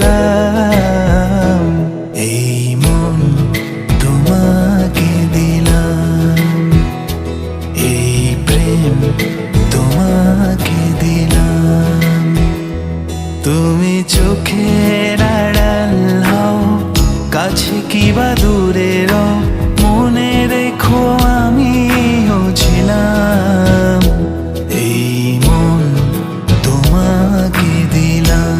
হারালাম। এই মন তোমাকে দিলাম, এই প্রেম তোমাকে দিলাম। তুমি চোখের আড়াল হও, কাছে কিবা দূরে রও, মনে রেখো আমিও ছিলাম। এই মন তোমাকে দিলাম,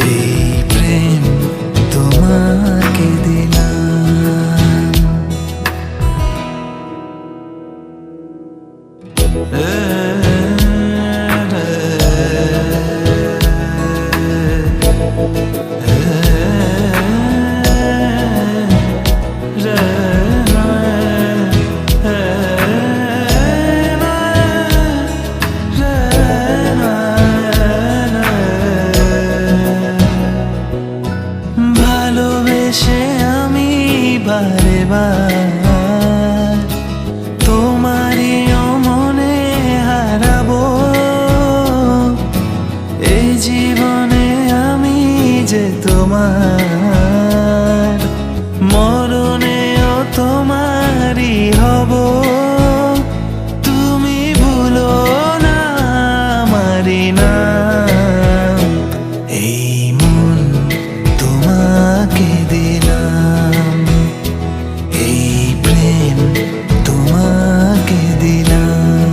এই প্রেম তোমাকে দিলাম। ভালোবেসে আমি বারে বার তোমারই মনে হারাবো। এই জীবনে আমি যে তোমার, মরণেও তোমারই হব। তুমি ভুলো না আমারই নাম। এই মন তোমাকে দিলাম, এই প্রেম তোমাকে দিলাম।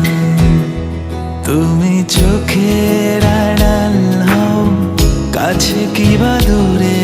তুমি চোখের আড়াল হও, কাছে কিবা দূরে